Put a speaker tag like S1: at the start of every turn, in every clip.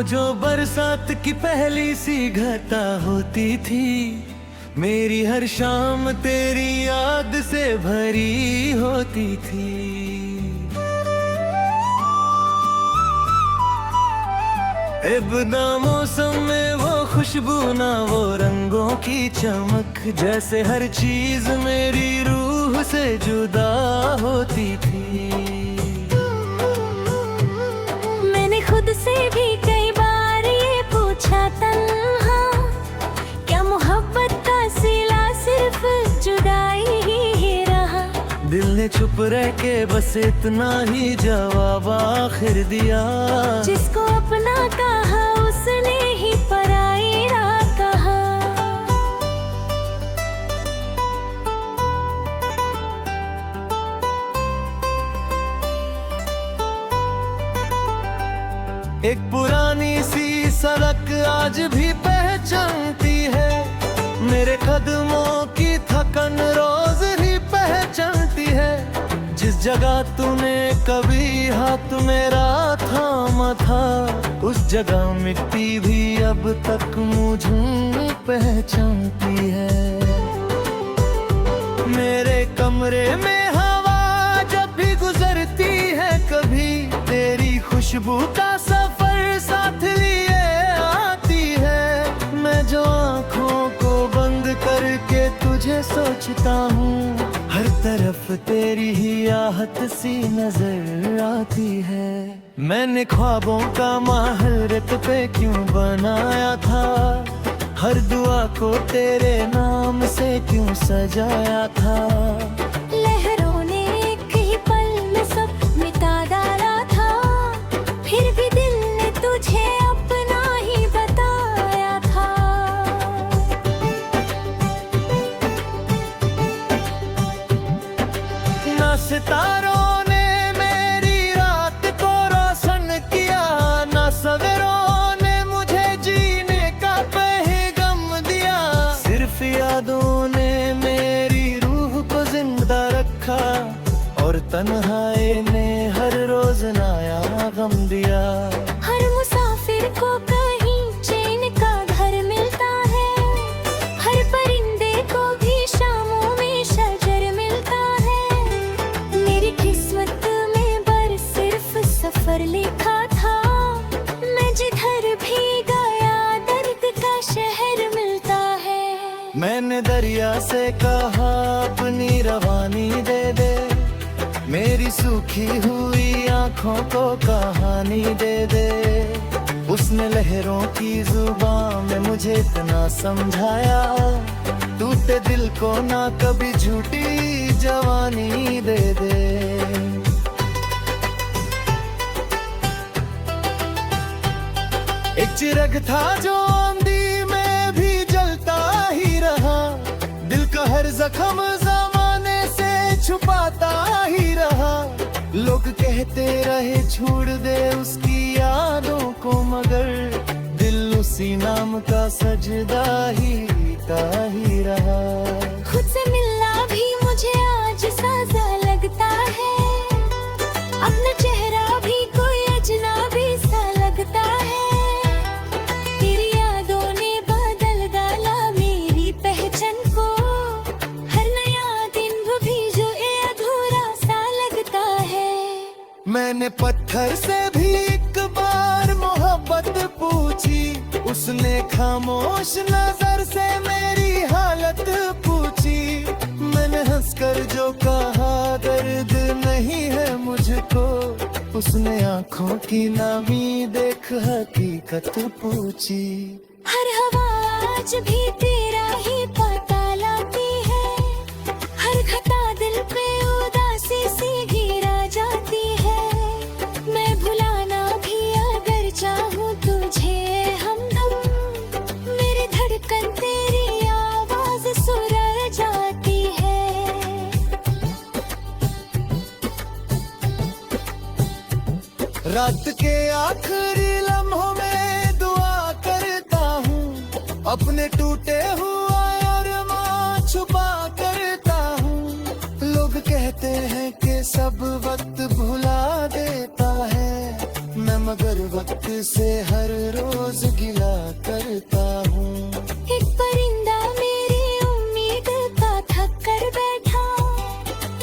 S1: जो बरसात की पहली सी घटा होती थी, मेरी हर शाम तेरी याद से भरी होती थी। अब ना मौसम में वो खुशबू, ना वो रंगों की चमक, जैसे हर चीज मेरी रूह से जुदा होती थी।
S2: मैंने खुद से भी कई बार ये पूछा तन्हा, क्या मोहब्बत का सिला सिर्फ जुदाई ही रहा।
S1: दिल ने चुप रह के बस इतना ही जवाब आखिर दिया,
S2: जिसको अपना कहा उसने ही पराई ना कहा।
S1: एक पुरानी सी सड़क आज भी पहचानती है, मेरे कदमों की थकन रोज ही पहचानती है। जिस जगह तूने कभी हाथ मेरा थामा था, उस जगह मिट्टी भी अब तक मुझे पहचानती है। मेरे कमरे में हवा जब भी गुजरती है, कभी तेरी खुशबू का सफर साथ लिए आती है। मैं जो आँखों को बंद करके तुझे सोचता हूँ, हर तरफ तेरी ही आहट सी नजर आती है। मैंने ख्वाबों का महल रेत पे क्यों बनाया था, हर दुआ को तेरे नाम से क्यों सजाया था।
S2: लहरों ने एक ही पल में सब मिटा डाला था, फिर भी दिल ने तुझे अपना ही बताया था।
S1: ना सितारों ने मेरी रात को रोशन किया, ना सवेरों ने मुझे जीने का पैगाम दिया। सिर्फ यादों ने मेरी रूह को जिंदा रखा, और तन्हाई ने हर रोज नया गम दिया।
S2: हर मुसाफिर को कहीं चैन का घर मिलता है, हर परिंदे को भी शामों में शजर मिलता है। मेरी किस्मत में बर सिर्फ सफर लिखा था, मैं जिधर भी गया दर्द का शहर मिलता है।
S1: मैंने दरिया से कहा अपनी रवानी दे दे, मेरी सूखी हुई आंखों को कहानी दे दे। उसने लहरों की जुबान में मुझे इतना समझाया, टूटे दिल को ना कभी झूठी जवानी दे दे। एक चिराग था जो आंधी में भी जलता ही रहा, दिल का हर जख्म जमाने से छुपाता ही रहा। लोग कहते रहे छोड़ दे उसकी यादों को, मगर दिल उसी नाम का सजदा ही रहा।
S2: खुद से मिलना भी मुझे आज साजा लगता है, अपना चेहरा भी कोई अजनबी सा लगता है। तेरी यादों ने बदल डाला मेरी पहचान को, हर नया दिन भी जो ये अधूरा सा लगता है।
S1: मैंने पत्थर से भी एक बार मोहब्बत पूछी, उसने खामोश नजर से मेरी हालत पूछी। मैंने हंसकर जो कहा दर्द नहीं है मुझको, उसने आंखों की नामी देख हकीकत पूछी।
S2: हर हवा आज भी तेरा ही पता लाती है, हर घटा दिल पे उदासी सी गिरा जाती है। मैं भुलाना भी अगर चाहूँ तुझे हमदम, मेरी धड़कन तेरी आवाज सुलझ जाती है।
S1: रात के आखिरी लम्हों में दुआ करता हूँ, अपने टूटे हुआ अरमां छुपा करता हूँ। लोग कहते हैं कि सब वक्त भुला देता है, मैं मगर वक्त से हर रोज गिला करता हूँ।
S2: एक परिंदा मेरी उम्मीद का थक कर बैठा,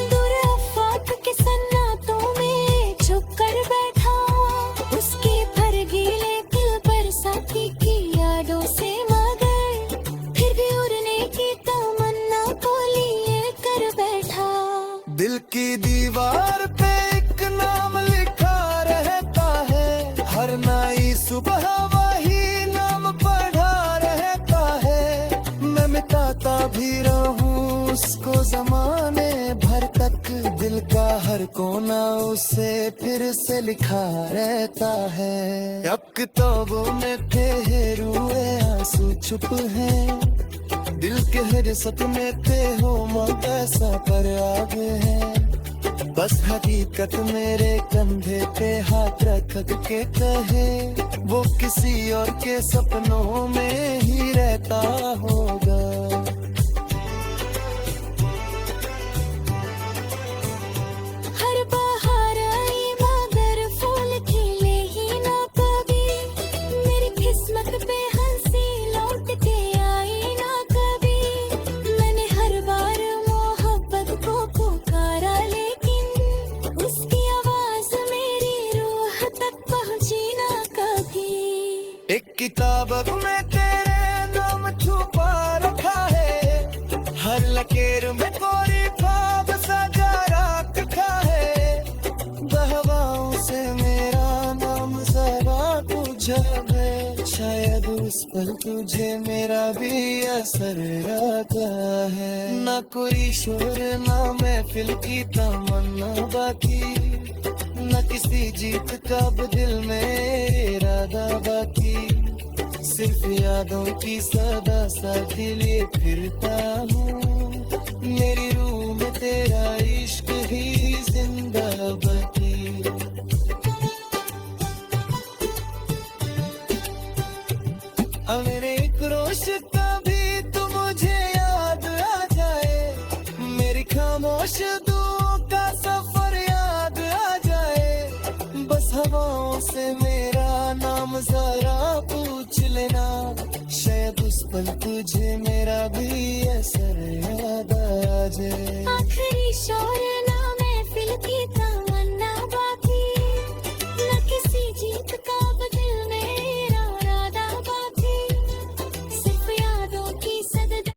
S2: दूर आफाक के सन्नाटों में छुप कर बैठा। उसके बरगीले दिल बरसाती की यादों से मगर फिर भी उड़ने की तमन्ना को लिए कर बैठा।
S1: दिल की दीवार पे एक नाम लिखा रहता है, हर नई सुबह वही नाम पढ़ा रहता है। मैं मिटाता भी रहूं उसको जमाने भर तक, दिल का हर कोना उसे फिर से लिखा रहता है। अब किताबों में ठहरुए आंसू छुप हैं, दिल के हर सपने थे हो मौत ऐसा पर आगे है। बस हकीकत मेरे कंधे पे हाथ रख के कहे, वो किसी और के सपनों में ही रहता होगा।
S2: हर बाहर आई मगर फूल खिले ही ना कभी, मेरी किस्मत पे हंसी लौट के आई ना कभी। मैंने हर बार मोहब्बत को पुकारा लेकिन उसकी आवाज मेरी रूह तक पहुंची ना कभी।
S1: एक किताब में तेरे नाम छुपा रखा है, हर लकीर में कोरी ख्वाब सजा रखा है। बहवाओं से मेरा नाम जरा बुझा है, शायद उस पर तुझे मेरा भी असर आता है। ना कोई शोर ना महफिल की तमन्ना बाकी, न किसी जीत का अब दिल में इरादा बाकी। सिर्फ यादों की सदा साथी लिए फिरता हूँ, मेरी रूह में तेरा इश्क ही जिंदा बाकी। मेरे एक रोश कभी तो मुझे याद आ जाए, मेरी खामोश दुआओं का सफर याद आ जाए। बस हवाओं से मेरा नाम जरा पूछ लेना, शायद उस पल तुझे मेरा भी असर याद आ जाए।
S2: आखिरी शोर ना महफिल की तमन्ना बाकी, न किसी जीत का अब दिल में इरादा बाकी। सिर्फ यादों की सद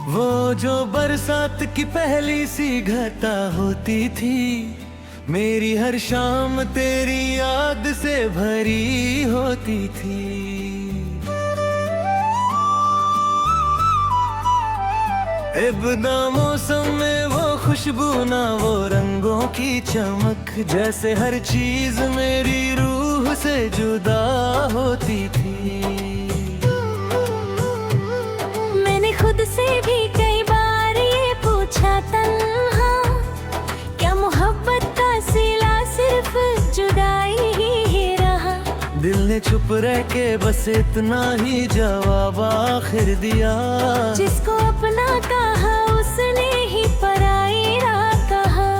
S1: वो जो बरसात की पहली सी घटा होती थी, मेरी हर शाम तेरी याद से भरी होती थी। इब्दा मौसम में वो खुशबू ना वो रंगों की चमक, जैसे हर चीज मेरी रूह से जुदा होती थी।
S2: मैंने खुद से भी कई बार ये पूछा तन्हा, क्या मोहब्बत का सिला सिर्फ जुदाई ही रहा।
S1: दिल ने चुप रह के बस इतना ही जवाब आखिर दिया,
S2: जिसको अपना कहा उसने ही पराई ना कहा।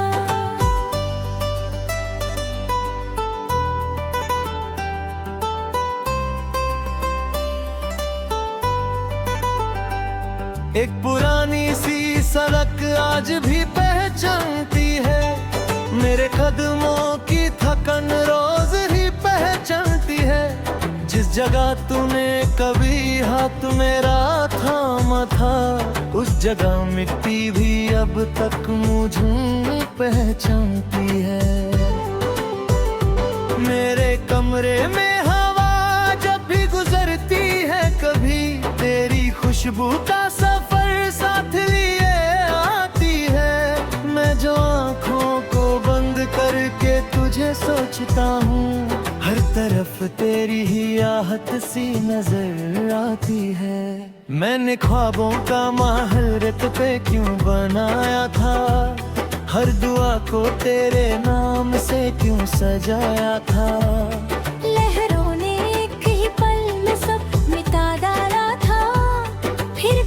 S1: एक पुरानी सी सड़क आज भी पहचानती है, मेरे कदमों की थकन रोज ही पहचानती है। जिस जगह तूने कभी हाथ मेरा थामा था, उस जगह मिट्टी भी अब तक मुझे पहचानती है। मेरे कमरे में हवा जब भी गुजरती है कभी, तेरी खुशबू का सफर साथ लिए आती है। मैं जो आँखों को बंद करके तुझे सोचता हूँ, हर तरफ तेरी ही आहट सी नजर आती है। मैंने ख्वाबों का महल रेत पे क्यों बनाया था, हर दुआ को तेरे नाम से क्यों सजाया था।
S2: लहरों ने एक ही पल में सब मिटा डाला था, फिर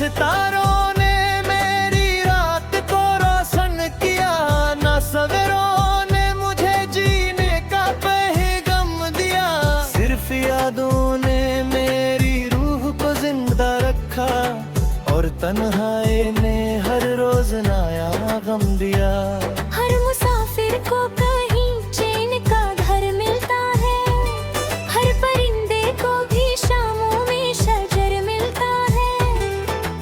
S1: सितारों ने मेरी रात को रोशन किया, ना सवेरों ने मुझे जीने का पैगाम दिया। सिर्फ यादों ने मेरी रूह को जिंदा रखा और तन्हाई ने हर रोज नया गम दिया।
S2: हर मुसाफिर को कहीं चैन का घर मिलता है, हर परिंदे को भी शामों में शजर मिलता है।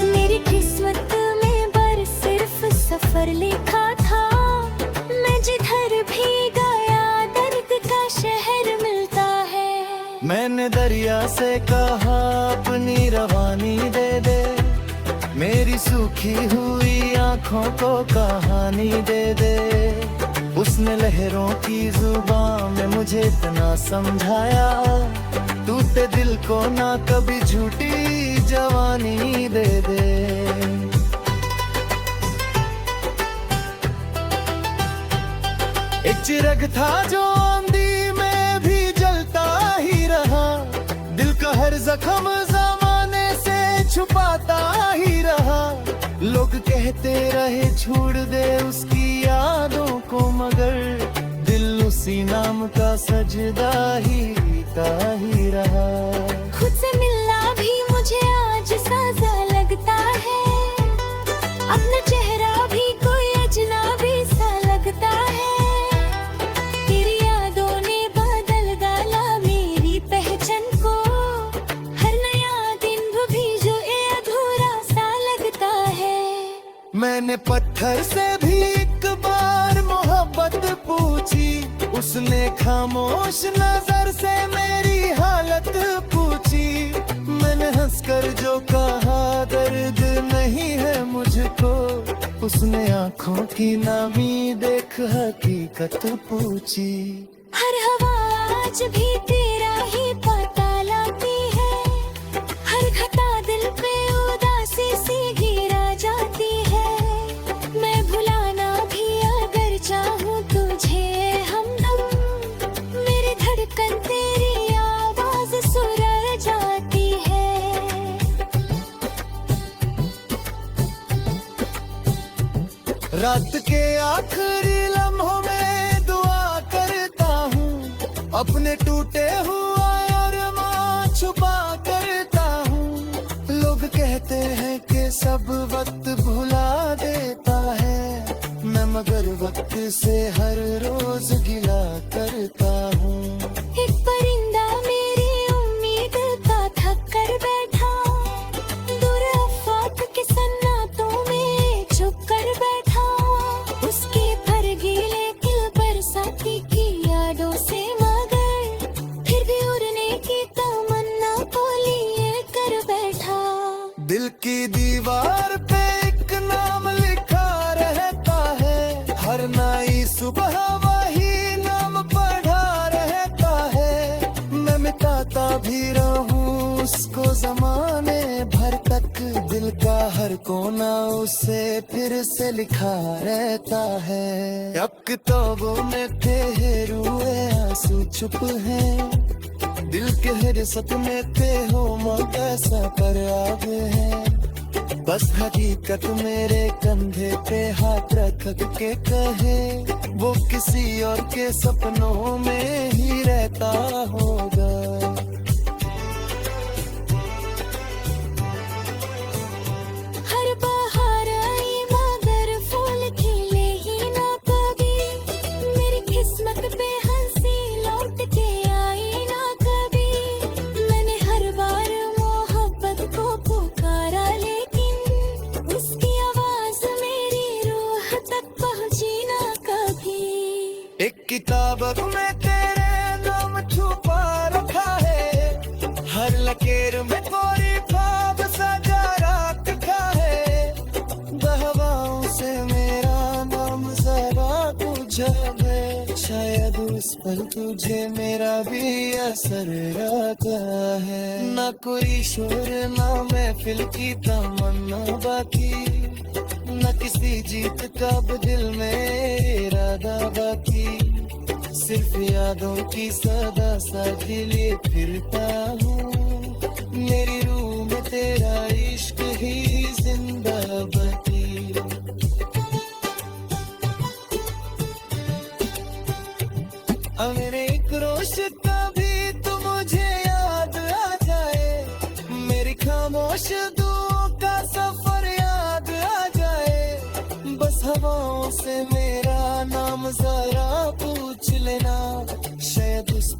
S2: मेरी किस्मत में बर सिर्फ सफर लिखा था, मैं जिधर भी गया दर्द का शहर मिलता है।
S1: मैंने दरिया से कहा अपनी रवानी दे दे, मेरी सूखी हुई आंखों को कहानी दे दे। उसने लहरों की जुबान में मुझे इतना समझाया, टूटे दिल को ना कभी झूठी जवानी दे दे। एक चिराग था जो आंधी में भी जलता ही रहा, दिल का हर जख्म जमाने से छुपाता ही रहा। लोग कहते रहे छोड़ दे उसकी यादों को, मगर दिल उसी नाम का सजदा ही रहा।
S2: खुद से मिलना भी मुझे आज साजा लगता है, अपना चेहरा भी कोई अजनबी सा लगता है। तेरी यादों ने बदल डाला मेरी पहचान को, हर नया दिन भी जो ये अधूरा सा लगता है।
S1: मैंने पत्थर से भी एक बार मोहब्बत पूछी, उसने खामोश नजर से मेरी हालत पूछी। मैंने हंसकर जो कहा दर्द नहीं है मुझको, उसने आंखों की नामी देख हकीकत पूछी।
S2: हर हवा आज भी तेरा ही पता लाती है, हर घटा दिल पे उदासी सी गिरा जाती है। मैं भुलाना भी अगर चाहूँ तुझे हमदम, मेरी धड़कन तेरी आवाज सुलझ जाती है।
S1: रात के आखिरी लम्हों में दुआ करता हूँ, अपने टूटे हुआ अरमां छुपा करता हूँ। लोग कहते हैं कि सब वक्त भुला देता है, मैं मगर वक्त से हर रोज गिला करता हूँ।
S2: एक परिंदा मेरी उम्मीद का थक कर बैठा, दूर आफाक के सन्नाटों में छुप कर बैठा। उसके फरगीले दिल पर साथी की यादों से मगर फिर भी उड़ने की तमन्ना को लिए कर बैठा।
S1: दिल की दीवार पे एक नाम लिखा रहता है, हर नई सुबह वही नाम पढ़ा रहता है। मैं मिटाता भी रहूं उसको जमाने भर तक, दिल का हर कोना उसे फिर से लिखा रहता है। अब किताबों में ठहरुए आंसू छुप हैं, दिल के हर सपने पे हो कैसा पर आग है। बस हकीकत मेरे कंधे पे हाथ रख के कहे, वो किसी और के सपनों में ही रहता होगा।
S2: हर बहार आई मगर फूल खिले ही ना कभी, मेरी किस्मत पे हंसी लौट के आई ना कभी। मैंने हर बार मोहब्बत को पुकारा, लेकिन उसकी आवाज मेरी रूह तक पहुंची ना कभी।
S1: एक किताब में तेरे नाम छुपा रखा है, हर लकीर में कोई ख्वाब सजा रखा है। बहवाओं से मेरा नाम जरा बुझा है, शायद उस पर तुझे मेरा भी असर आता है। ना कोई शोर ना महफिल की तमन्ना बाकी, न किसी जीत का अब दिल में इरादा बाकी। सिर्फ यादों की सदा साथी लिए फिरता हूँ, मेरी रूह में तेरा इश्क ही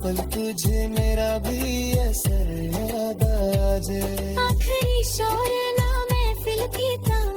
S1: पल तुझे मेरा भी असर याद आ जाए।
S2: आखिरी शोर ना महफिल की तार